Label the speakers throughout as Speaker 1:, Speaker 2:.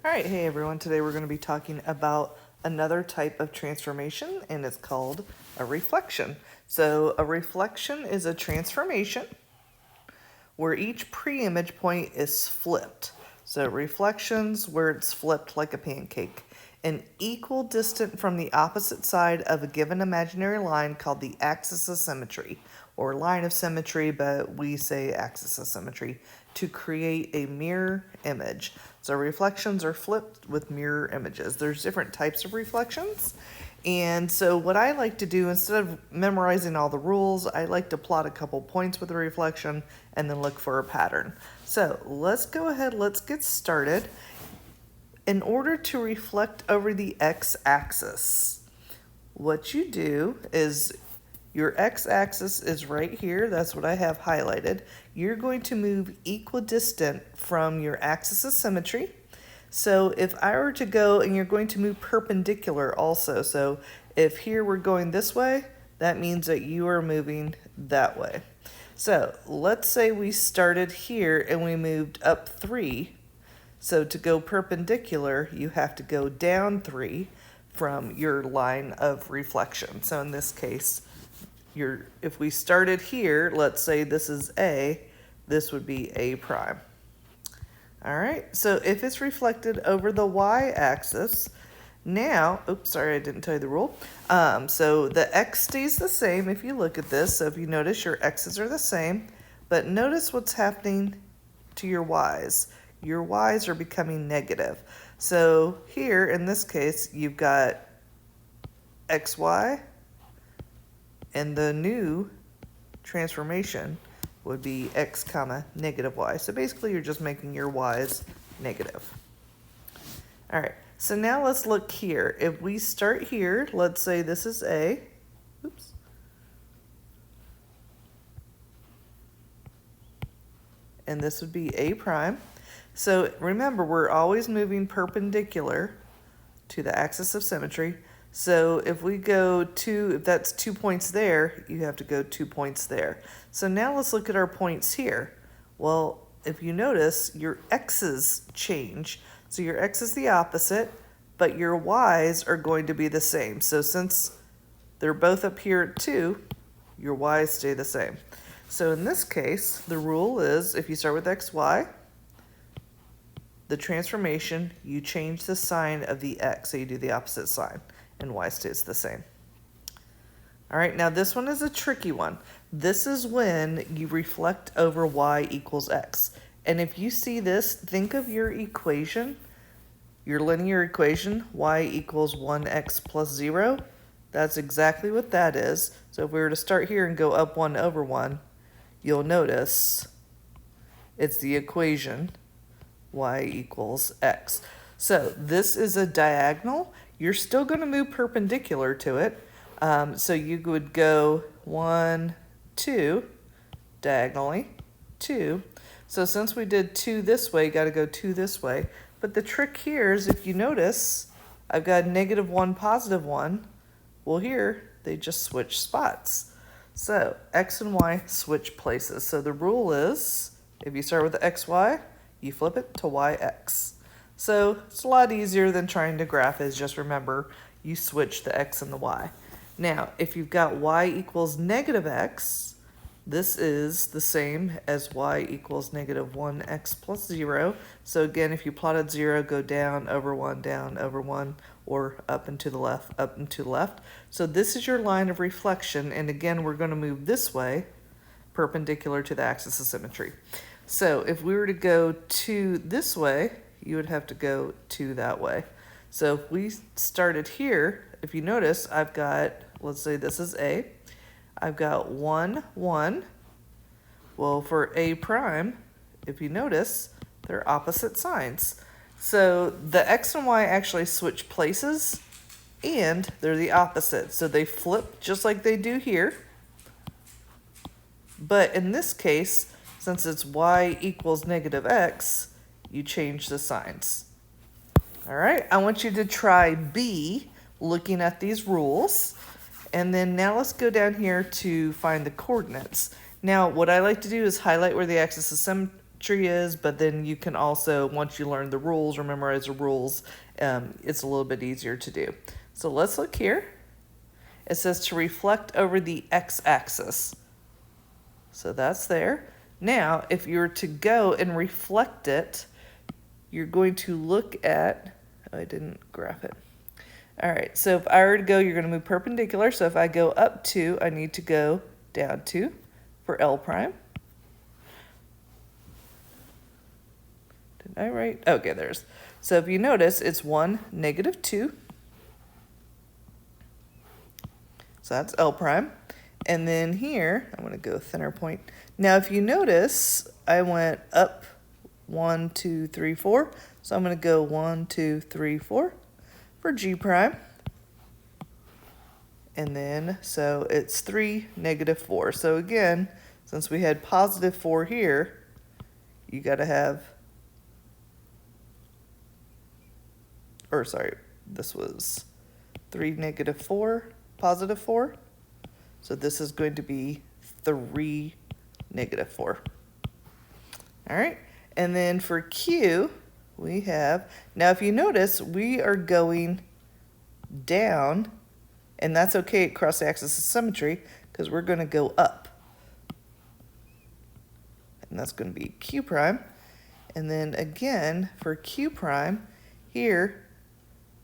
Speaker 1: All right, hey everyone. Today we're going to be talking about another type of transformation, and it's called a reflection. So a reflection is a transformation where each pre-image point is flipped. So reflections where it's flipped like a pancake. An equal distant from the opposite side of a given imaginary line called the axis of symmetry, or line of symmetry, but we say axis of symmetry, to create a mirror image. So reflections are flipped with mirror images. There's different types of reflections. And so what I like to do, instead of memorizing all the rules, I like to plot a couple points with a reflection and then look for a pattern. So let's go ahead, let's get started. In order to reflect over the x-axis, what you do is your x-axis is right here. That's what I have highlighted. You're going to move equidistant from your axis of symmetry. So if I were to go, and you're going to move perpendicular also. So if here we're going this way, that means that you are moving that way. So let's say we started here and we moved up 3. So to go perpendicular, you have to go down 3 from your line of reflection. So in this case, if we started here, let's say this is A, this would be A prime. All right, so if it's reflected over the y-axis, now, oops, sorry, I didn't tell you the rule. So the x stays the same if you look at this. So if you notice, your x's are the same, but notice what's happening to your y's. Your y's are becoming negative. So here, in this case, you've got xy, and the new transformation would be x comma negative y. So basically you're just making your y's negative. All right, so now let's look here. If we start here, let's say this is A. Oops. And this would be A prime. So remember, we're always moving perpendicular to the axis of symmetry. So if we go if that's 2 points there, you have to go 2 points there. So now let's look at our points here. Well, if you notice, your x's change. So your x is the opposite, but your y's are going to be the same. So since they're both up here at 2, your y's stay the same. So in this case, the rule is if you start with xy, the transformation, you change the sign of the x, so you do the opposite sign, and y stays the same. All right, now this one is a tricky one. This is when you reflect over y equals x. And if you see this, think of your equation, your linear equation, y equals 1x plus 0. That's exactly what that is. So if we were to start here and go up 1 over 1, you'll notice it's the equation y equals x. So this is a diagonal. You're still going to move perpendicular to it. So you would go 1, 2, diagonally, 2. So since we did 2 this way, you got to go 2 this way. But the trick here is, if you notice, I've got -1, +1. Well, here, they just switch spots. So x and y switch places. So the rule is, if you start with the xy, you flip it to yx. So it's a lot easier than trying to graph it. Just remember, you switch the x and the y. Now, if you've got y equals -x, this is the same as y equals -1x plus 0. So again, if you plotted 0, go down over 1, or up and to the left, up and to the left. So this is your line of reflection, and again, we're going to move this way, perpendicular to the axis of symmetry. So if we were to go 2 this way, you would have to go 2 that way. So if we started here, if you notice, I've got, let's say this is A. I've got 1, 1. Well, for A prime, if you notice, they're opposite signs. So the x and y actually switch places, and they're the opposite. So they flip just like they do here. But in this case, since it's y equals -x, you change the signs. All right, I want you to try B, looking at these rules. And then now let's go down here to find the coordinates. Now, what I like to do is highlight where the axis of symmetry is, but then you can also, once you learn the rules or memorize the rules, it's a little bit easier to do. So let's look here. It says to reflect over the x-axis. So that's there. Now, if you were to go and reflect it, you're going to look at, oh, I didn't graph it. All right, so if I were to go, you're going to move perpendicular. So if I go up 2, I need to go down 2 for L prime. Did I write? Okay, there's. So if you notice, it's 1, -2. So that's L prime. And then here, I'm going to go thinner point. Now, if you notice, I went up 1, 2, 3, 4. So I'm going to go 1, 2, 3, 4 for G prime. And then, so it's 3, -4. So again, since we had +4 here, you got to have, or sorry, this was 3, -4, +4. So this is going to be 3, -4. All right, and then for Q, we have, now if you notice, we are going down, and that's okay across the axis of symmetry, because we're going to go up. And that's going to be Q prime. And then again, for Q prime, here,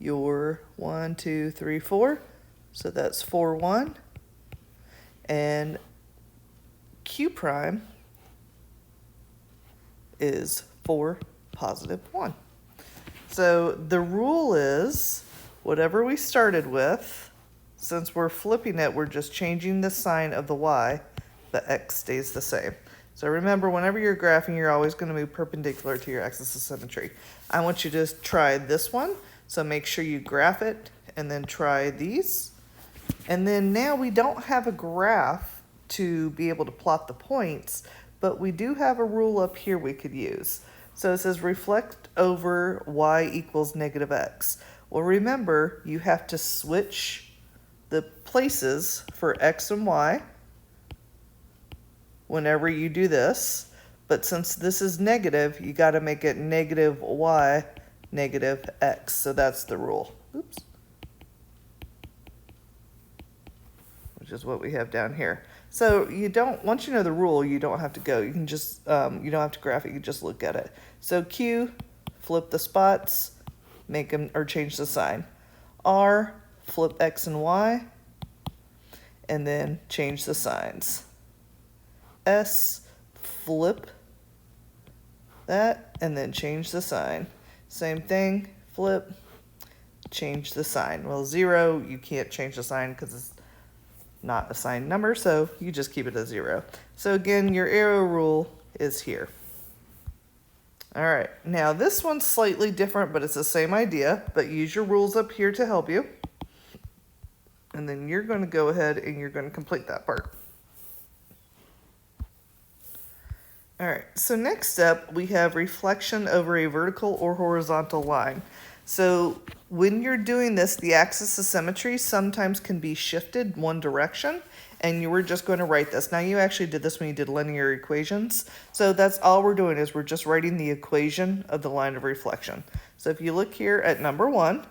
Speaker 1: your 1, 2, 3, 4. So that's 4, 1. And Q prime is 4, +1. So the rule is, whatever we started with, since we're flipping it, we're just changing the sign of the y, the x stays the same. So remember, whenever you're graphing, you're always going to move perpendicular to your axis of symmetry. I want you to try this one, so make sure you graph it, and then try these. And then now we don't have a graph to be able to plot the points, but we do have a rule up here we could use. So it says reflect over y equals -x. Well, remember, you have to switch the places for x and y whenever you do this. But since this is negative, you got to make it -y, -x. So that's the rule. Oops. Which is what we have down here. So you don't, once you know the rule, you don't have to go. You can just, you don't have to graph it, you just look at it. So Q, flip the spots, make them, or change the sign. R, flip X and Y, and then change the signs. S, flip that, and then change the sign. Same thing, flip, change the sign. Well, 0, you can't change the sign because it's not a signed number, so you just keep it as 0. So again, your arrow rule is here. All right, now this one's slightly different, but it's the same idea, but use your rules up here to help you. And then you're going to go ahead and you're going to complete that part. All right, so next up we have reflection over a vertical or horizontal line. So when you're doing this, the axis of symmetry sometimes can be shifted one direction, and you were just going to write this. Now you actually did this when you did linear equations. So that's all we're doing, is we're just writing the equation of the line of reflection. So if you look here at number 1,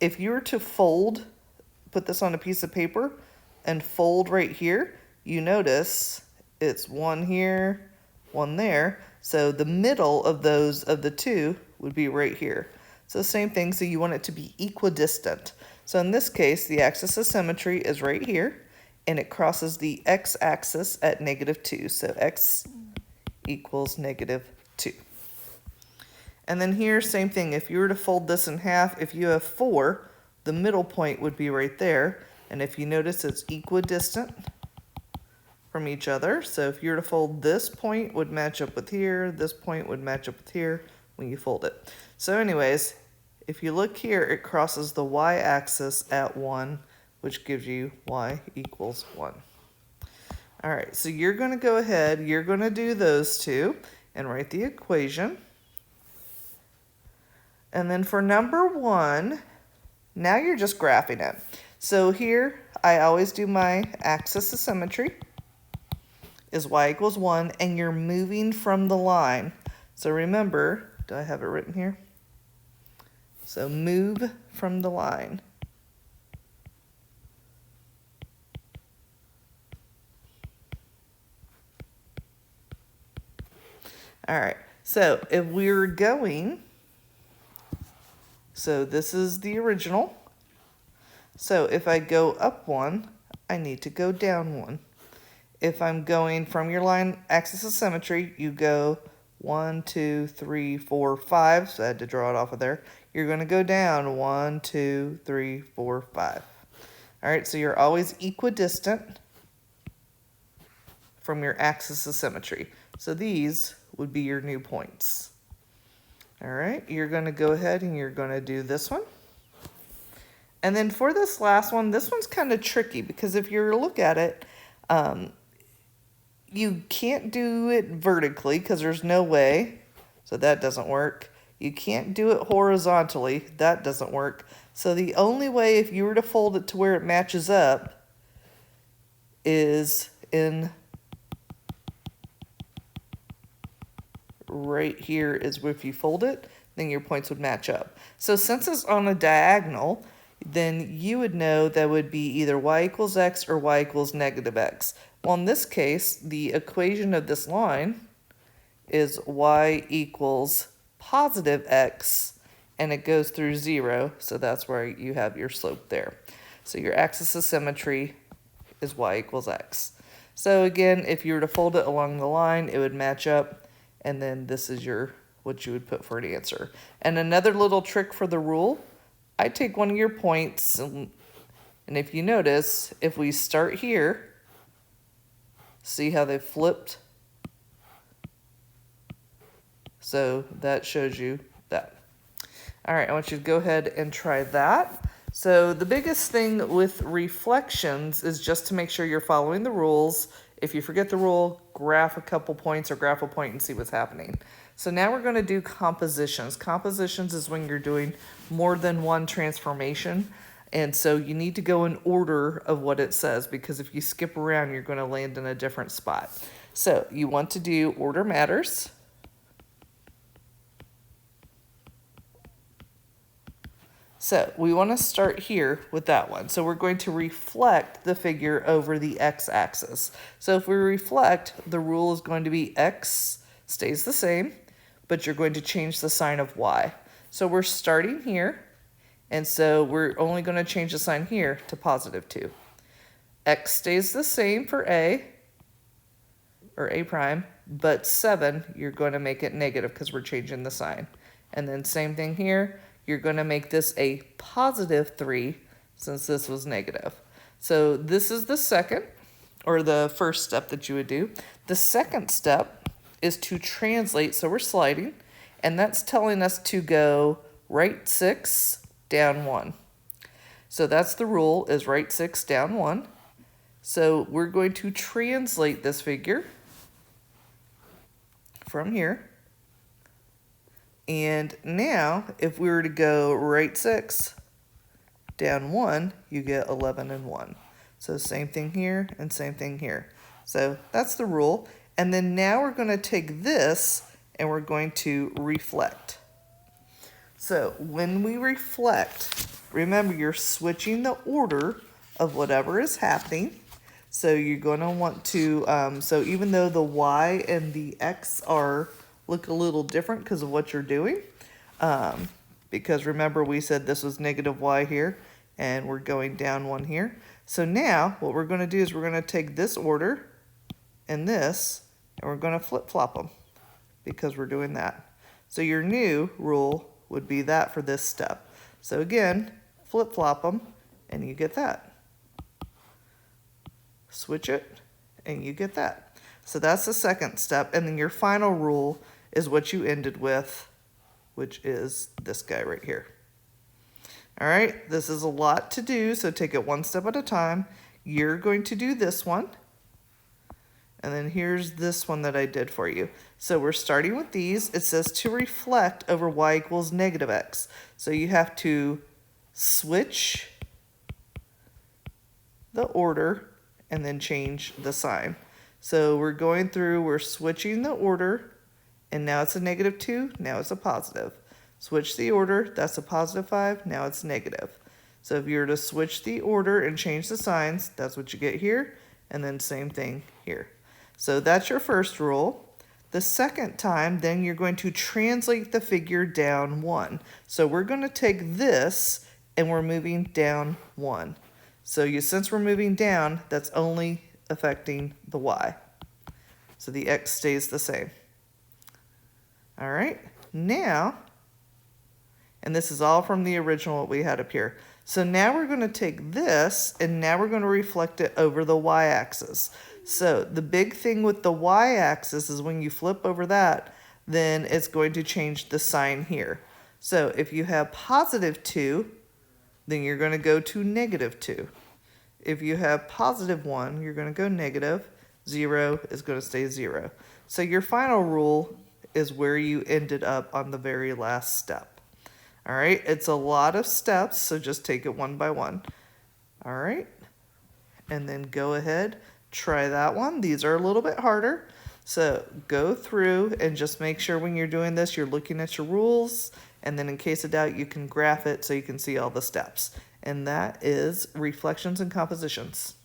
Speaker 1: if you were to fold, put this on a piece of paper and fold right here, you notice it's 1 here, 1 there. So the middle of those, of the two, would be right here. So same thing, so you want it to be equidistant. So in this case, the axis of symmetry is right here, and it crosses the x-axis at -2. So x equals -2. And then here, same thing. If you were to fold this in half, if you have 4, the middle point would be right there. And if you notice, it's equidistant from each other. So if you were to fold, this point would match up with here, this point would match up with here when you fold it. So anyways, if you look here, it crosses the y-axis at 1, which gives you y equals 1. All right, so you're going to go ahead, you're going to do those two and write the equation. And then for number 1, now you're just graphing it. So here, I always do my axis of symmetry. is y equals 1, and you're moving from the line. So remember, do I have it written here? So move from the line. All right, so if we're going, so this is the original. So if I go up 1, I need to go down 1. If I'm going from your line axis of symmetry, you go 1, 2, 3, 4, 5. So I had to draw it off of there. You're going to go down 1, 2, 3, 4, 5. All right, so you're always equidistant from your axis of symmetry. So these would be your new points. All right, you're going to go ahead and you're going to do this one. And then for this last one, this one's kind of tricky because if you look at it, you can't do it vertically because there's no way, so that doesn't work. You can't do it horizontally, that doesn't work. So the only way if you were to fold it to where it matches up is in right here is if you fold it, then your points would match up. So since it's on a diagonal, then you would know that would be either y equals x or y equals negative x. Well, in this case, the equation of this line is y equals positive x, and it goes through 0, so that's where you have your slope there. So your axis of symmetry is y equals x. So again, if you were to fold it along the line, it would match up, and then this is what you would put for an answer. And another little trick for the rule, I take one of your points, and if you notice, if we start here, see how they flipped? So that shows you that. All right, I want you to go ahead and try that. So the biggest thing with reflections is just to make sure you're following the rules. If you forget the rule, graph a couple points or graph a point and see what's happening. So now we're going to do compositions. Compositions is when you're doing more than one transformation. And so you need to go in order of what it says, because if you skip around, you're going to land in a different spot. So you want to do order matters. So we want to start here with that one. So we're going to reflect the figure over the x-axis. So if we reflect, the rule is going to be x stays the same, but you're going to change the sign of y. So we're starting here, and so we're only going to change the sign here to positive 2. X stays the same for a, or a prime, but 7, you're going to make it negative because we're changing the sign. And then same thing here. You're going to make this a positive 3 since this was negative. So this is the second, or the first step that you would do. The second step is to translate. So we're sliding, and that's telling us to go right 6, down 1. So that's the rule, is right 6, down 1. So we're going to translate this figure from here. And now, if we were to go right 6, down 1, you get 11 and 1. So same thing here and same thing here. So that's the rule. And then now we're going to take this and we're going to reflect. So when we reflect, remember you're switching the order of whatever is happening. So you're going to want to, so even though the y and the x are look a little different because of what you're doing, because remember we said this was negative y here and we're going down 1 here. So now what we're going to do is we're going to take this order and this, and we're going to flip-flop them because we're doing that. So your new rule would be that for this step. So again, flip-flop them and you get that. Switch it and you get that. So that's the second step, and then your final rule is what you ended with, which is this guy right here. All right, this is a lot to do, so take it one step at a time. You're going to do this one, and then here's this one that I did for you. So we're starting with these. It says to reflect over y equals negative x. So you have to switch the order and then change the sign. So we're going through, we're switching the order, and now it's a -2, now it's a positive. Switch the order, that's a +5, now it's negative. So if you were to switch the order and change the signs, that's what you get here, and then same thing here. So that's your first rule. The second time, then you're going to translate the figure down 1. So we're going to take this and we're moving down 1. So since we're moving down, that's only affecting the y. So the x stays the same. All right, now, and this is all from the original what we had up here. So now we're going to take this and now we're going to reflect it over the y-axis. So the big thing with the y-axis is when you flip over that, then it's going to change the sign here. So if you have +2, then you're going to go to -2. If you have +1, you're going to go negative. 0 is going to stay 0. So your final rule is where you ended up on the very last step. All right, it's a lot of steps, so just take it one by one. All right, and then go ahead, try that one. These are a little bit harder, so go through and just make sure when you're doing this, you're looking at your rules, and then in case of doubt, you can graph it so you can see all the steps. And that is reflections and compositions.